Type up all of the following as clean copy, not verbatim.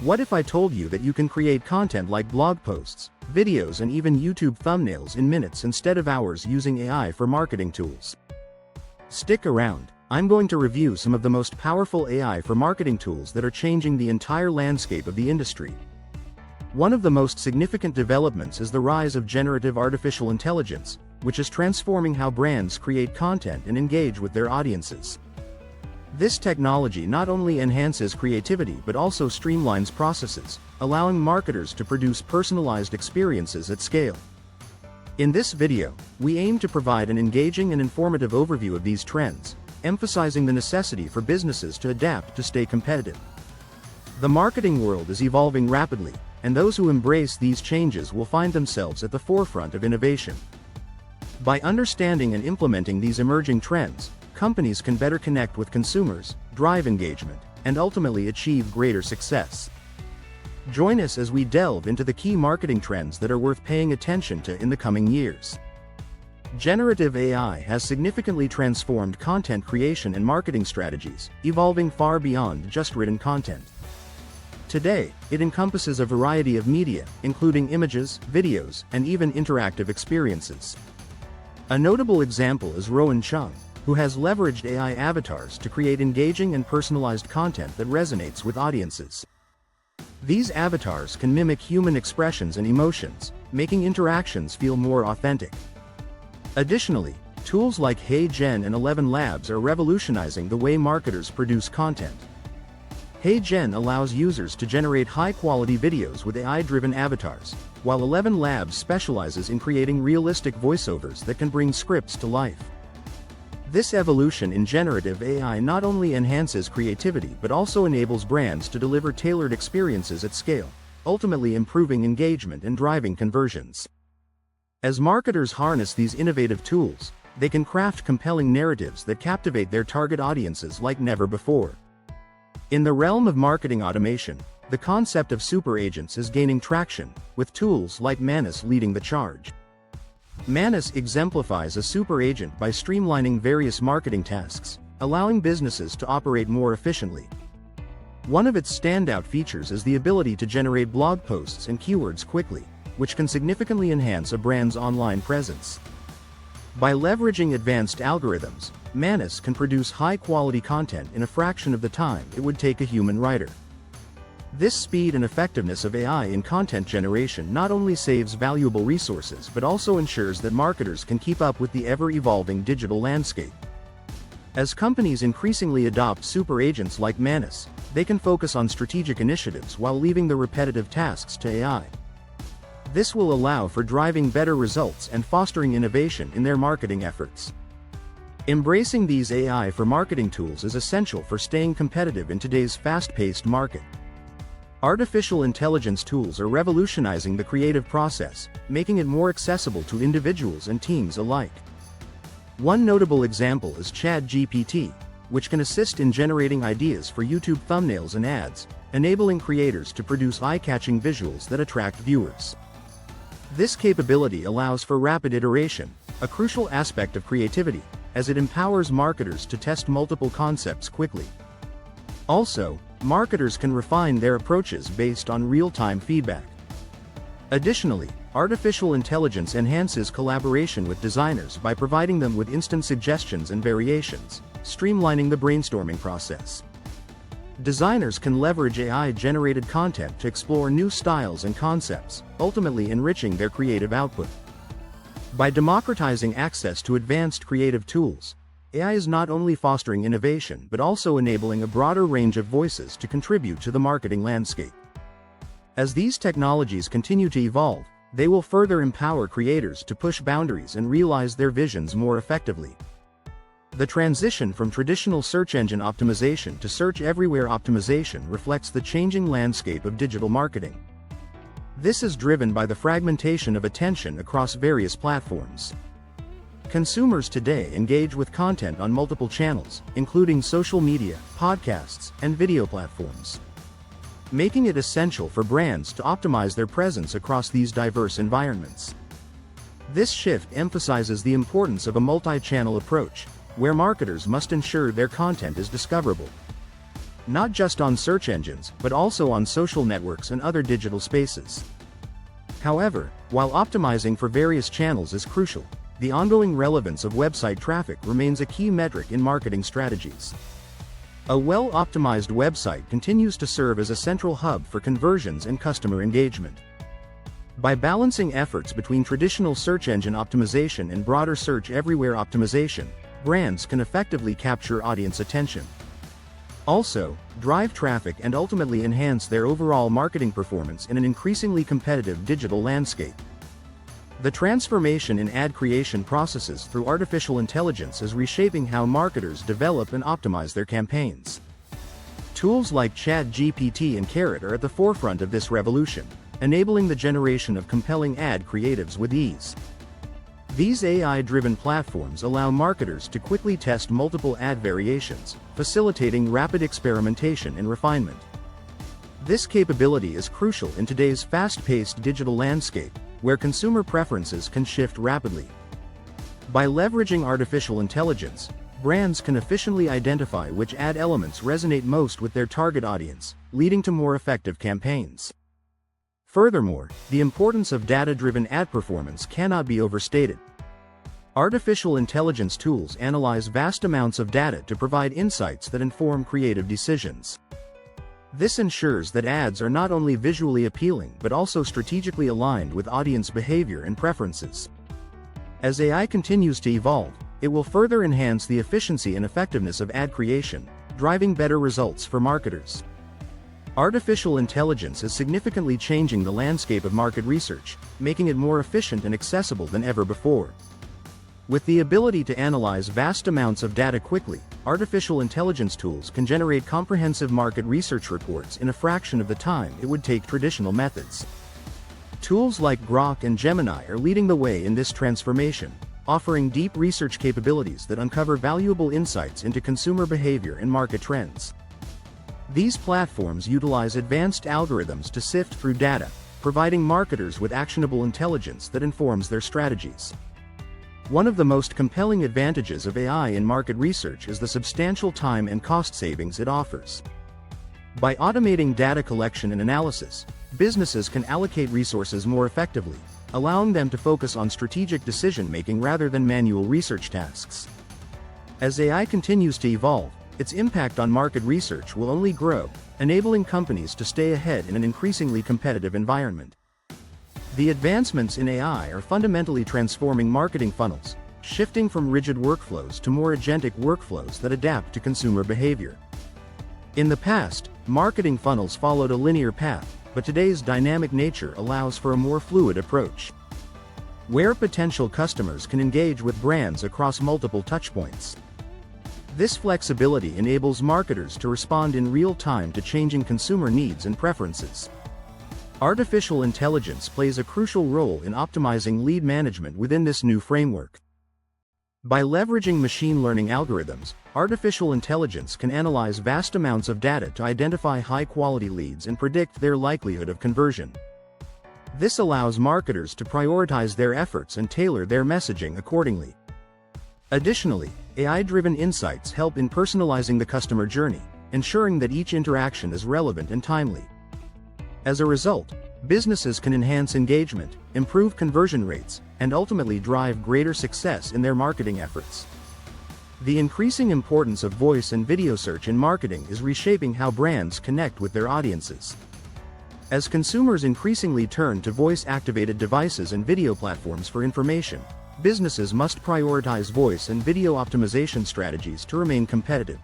What if I told you that you can create content like blog posts, videos and even YouTube thumbnails in minutes instead of hours using AI for marketing tools? Stick around, I'm going to review some of the most powerful AI for marketing tools that are changing the entire landscape of the industry. One of the most significant developments is the rise of generative artificial intelligence, which is transforming how brands create content and engage with their audiences. This technology not only enhances creativity but also streamlines processes, allowing marketers to produce personalized experiences at scale. In this video, we aim to provide an engaging and informative overview of these trends, emphasizing the necessity for businesses to adapt to stay competitive. The marketing world is evolving rapidly, and those who embrace these changes will find themselves at the forefront of innovation. By understanding and implementing these emerging trends, companies can better connect with consumers, drive engagement, and ultimately achieve greater success. Join us as we delve into the key marketing trends that are worth paying attention to in the coming years. Generative AI has significantly transformed content creation and marketing strategies, evolving far beyond just written content. Today, it encompasses a variety of media, including images, videos, and even interactive experiences. A notable example is Rowan Chung, who has leveraged AI avatars to create engaging and personalized content that resonates with audiences. These avatars can mimic human expressions and emotions, making interactions feel more authentic. Additionally, tools like HeyGen and 11 Labs are revolutionizing the way marketers produce content. HeyGen allows users to generate high-quality videos with AI-driven avatars, while 11 Labs specializes in creating realistic voiceovers that can bring scripts to life. This evolution in generative AI not only enhances creativity but also enables brands to deliver tailored experiences at scale, ultimately improving engagement and driving conversions. As marketers harness these innovative tools, they can craft compelling narratives that captivate their target audiences like never before. In the realm of marketing automation, the concept of super agents is gaining traction, with tools like Manus leading the charge. Manus exemplifies a super agent by streamlining various marketing tasks, allowing businesses to operate more efficiently. One of its standout features is the ability to generate blog posts and keywords quickly, which can significantly enhance a brand's online presence. By leveraging advanced algorithms, Manus can produce high-quality content in a fraction of the time it would take a human writer. This speed and effectiveness of AI in content generation not only saves valuable resources but also ensures that marketers can keep up with the ever-evolving digital landscape. As companies increasingly adopt super agents like Manus, they can focus on strategic initiatives while leaving the repetitive tasks to AI. This will allow for driving better results and fostering innovation in their marketing efforts. Embracing these AI for marketing tools is essential for staying competitive in today's fast-paced market. Artificial intelligence tools are revolutionizing the creative process, making it more accessible to individuals and teams alike. One notable example is ChatGPT, which can assist in generating ideas for YouTube thumbnails and ads, enabling creators to produce eye-catching visuals that attract viewers. This capability allows for rapid iteration, a crucial aspect of creativity, as it empowers marketers to test multiple concepts quickly. Also, marketers can refine their approaches based on real-time feedback. Additionally, artificial intelligence enhances collaboration with designers by providing them with instant suggestions and variations, streamlining the brainstorming process. Designers can leverage AI-generated content to explore new styles and concepts, ultimately enriching their creative output. By democratizing access to advanced creative tools, AI is not only fostering innovation but also enabling a broader range of voices to contribute to the marketing landscape. As these technologies continue to evolve, they will further empower creators to push boundaries and realize their visions more effectively. The transition from traditional search engine optimization to search everywhere optimization reflects the changing landscape of digital marketing. This is driven by the fragmentation of attention across various platforms. Consumers today engage with content on multiple channels, including social media, podcasts, and video platforms, making it essential for brands to optimize their presence across these diverse environments. This shift emphasizes the importance of a multi-channel approach, where marketers must ensure their content is discoverable. not just on search engines, but also on social networks and other digital spaces. However, while optimizing for various channels is crucial, the ongoing relevance of website traffic remains a key metric in marketing strategies. A well-optimized website continues to serve as a central hub for conversions and customer engagement. By balancing efforts between traditional search engine optimization and broader search everywhere optimization, brands can effectively capture audience attention. Also, drive traffic and ultimately enhance their overall marketing performance in an increasingly competitive digital landscape. The transformation in ad creation processes through artificial intelligence is reshaping how marketers develop and optimize their campaigns. Tools like ChatGPT and Carrot are at the forefront of this revolution, enabling the generation of compelling ad creatives with ease. These AI-driven platforms allow marketers to quickly test multiple ad variations, facilitating rapid experimentation and refinement. This capability is crucial in today's fast-paced digital landscape, where consumer preferences can shift rapidly. By leveraging artificial intelligence, brands can efficiently identify which ad elements resonate most with their target audience, leading to more effective campaigns. Furthermore, the importance of data-driven ad performance cannot be overstated. Artificial intelligence tools analyze vast amounts of data to provide insights that inform creative decisions. This ensures that ads are not only visually appealing but also strategically aligned with audience behavior and preferences. As AI continues to evolve, it will further enhance the efficiency and effectiveness of ad creation, driving better results for marketers. Artificial intelligence is significantly changing the landscape of market research, making it more efficient and accessible than ever before. With the ability to analyze vast amounts of data quickly, artificial intelligence tools can generate comprehensive market research reports in a fraction of the time it would take traditional methods. Tools like Grok and Gemini are leading the way in this transformation, offering deep research capabilities that uncover valuable insights into consumer behavior and market trends. These platforms utilize advanced algorithms to sift through data, providing marketers with actionable intelligence that informs their strategies. One of the most compelling advantages of AI in market research is the substantial time and cost savings it offers. By automating data collection and analysis, businesses can allocate resources more effectively, allowing them to focus on strategic decision-making rather than manual research tasks. As AI continues to evolve, its impact on market research will only grow, enabling companies to stay ahead in an increasingly competitive environment. The advancements in AI are fundamentally transforming marketing funnels, shifting from rigid workflows to more agentic workflows that adapt to consumer behavior. In the past, marketing funnels followed a linear path, but today's dynamic nature allows for a more fluid approach, where potential customers can engage with brands across multiple touchpoints. This flexibility enables marketers to respond in real time to changing consumer needs and preferences. Artificial intelligence plays a crucial role in optimizing lead management within this new framework. By leveraging machine learning algorithms, artificial intelligence can analyze vast amounts of data to identify high-quality leads and predict their likelihood of conversion. This allows marketers to prioritize their efforts and tailor their messaging accordingly. Additionally, AI-driven insights help in personalizing the customer journey, ensuring that each interaction is relevant and timely. As a result, businesses can enhance engagement, improve conversion rates, and ultimately drive greater success in their marketing efforts. The increasing importance of voice and video search in marketing is reshaping how brands connect with their audiences. As consumers increasingly turn to voice-activated devices and video platforms for information, businesses must prioritize voice and video optimization strategies to remain competitive.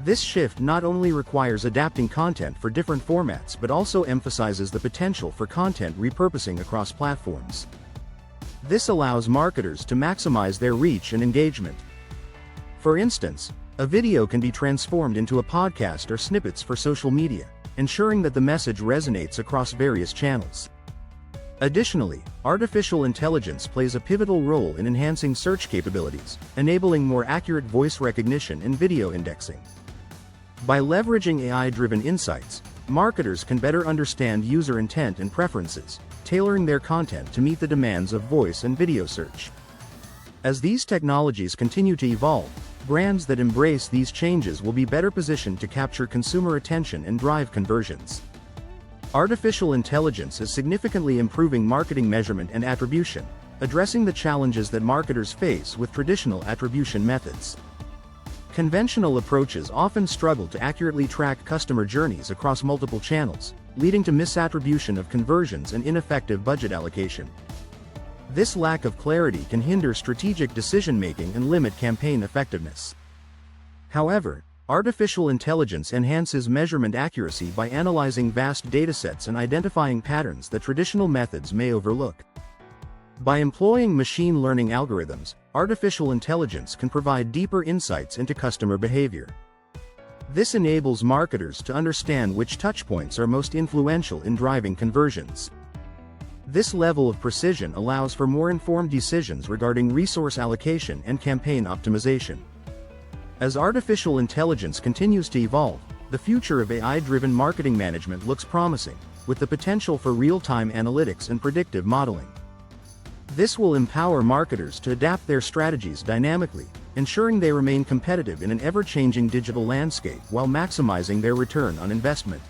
This shift not only requires adapting content for different formats but also emphasizes the potential for content repurposing across platforms. This allows marketers to maximize their reach and engagement. For instance, a video can be transformed into a podcast or snippets for social media, ensuring that the message resonates across various channels. Additionally, artificial intelligence plays a pivotal role in enhancing search capabilities, enabling more accurate voice recognition and video indexing. By leveraging AI-driven insights, marketers can better understand user intent and preferences, tailoring their content to meet the demands of voice and video search. As these technologies continue to evolve, brands that embrace these changes will be better positioned to capture consumer attention and drive conversions. Artificial intelligence is significantly improving marketing measurement and attribution, addressing the challenges that marketers face with traditional attribution methods. Conventional approaches often struggle to accurately track customer journeys across multiple channels, leading to misattribution of conversions and ineffective budget allocation. This lack of clarity can hinder strategic decision-making and limit campaign effectiveness. However, artificial intelligence enhances measurement accuracy by analyzing vast datasets and identifying patterns that traditional methods may overlook. By employing machine learning algorithms, artificial intelligence can provide deeper insights into customer behavior. This enables marketers to understand which touchpoints are most influential in driving conversions. This level of precision allows for more informed decisions regarding resource allocation and campaign optimization. As artificial intelligence continues to evolve, the future of AI-driven marketing management looks promising, with the potential for real-time analytics and predictive modeling. This will empower marketers to adapt their strategies dynamically, ensuring they remain competitive in an ever-changing digital landscape while maximizing their return on investment.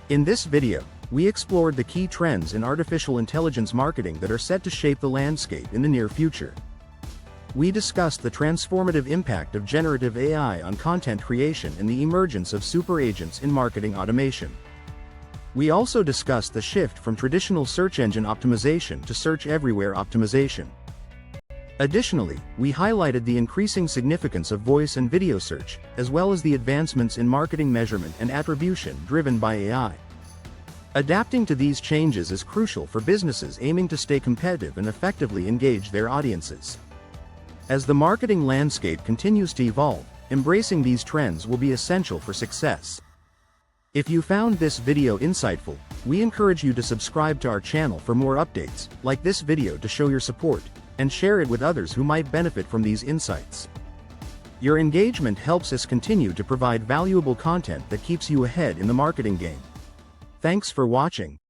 In this video, we explored the key trends in artificial intelligence marketing that are set to shape the landscape in the near future. We discussed the transformative impact of generative AI on content creation and the emergence of super agents in marketing automation. We also discussed the shift from traditional search engine optimization to search everywhere optimization. Additionally, we highlighted the increasing significance of voice and video search, as well as the advancements in marketing measurement and attribution driven by AI. Adapting to these changes is crucial for businesses aiming to stay competitive and effectively engage their audiences. As the marketing landscape continues to evolve, embracing these trends will be essential for success. If you found this video insightful, we encourage you to subscribe to our channel for more updates, like this video to show your support, and share it with others who might benefit from these insights. Your engagement helps us continue to provide valuable content that keeps you ahead in the marketing game. Thanks for watching.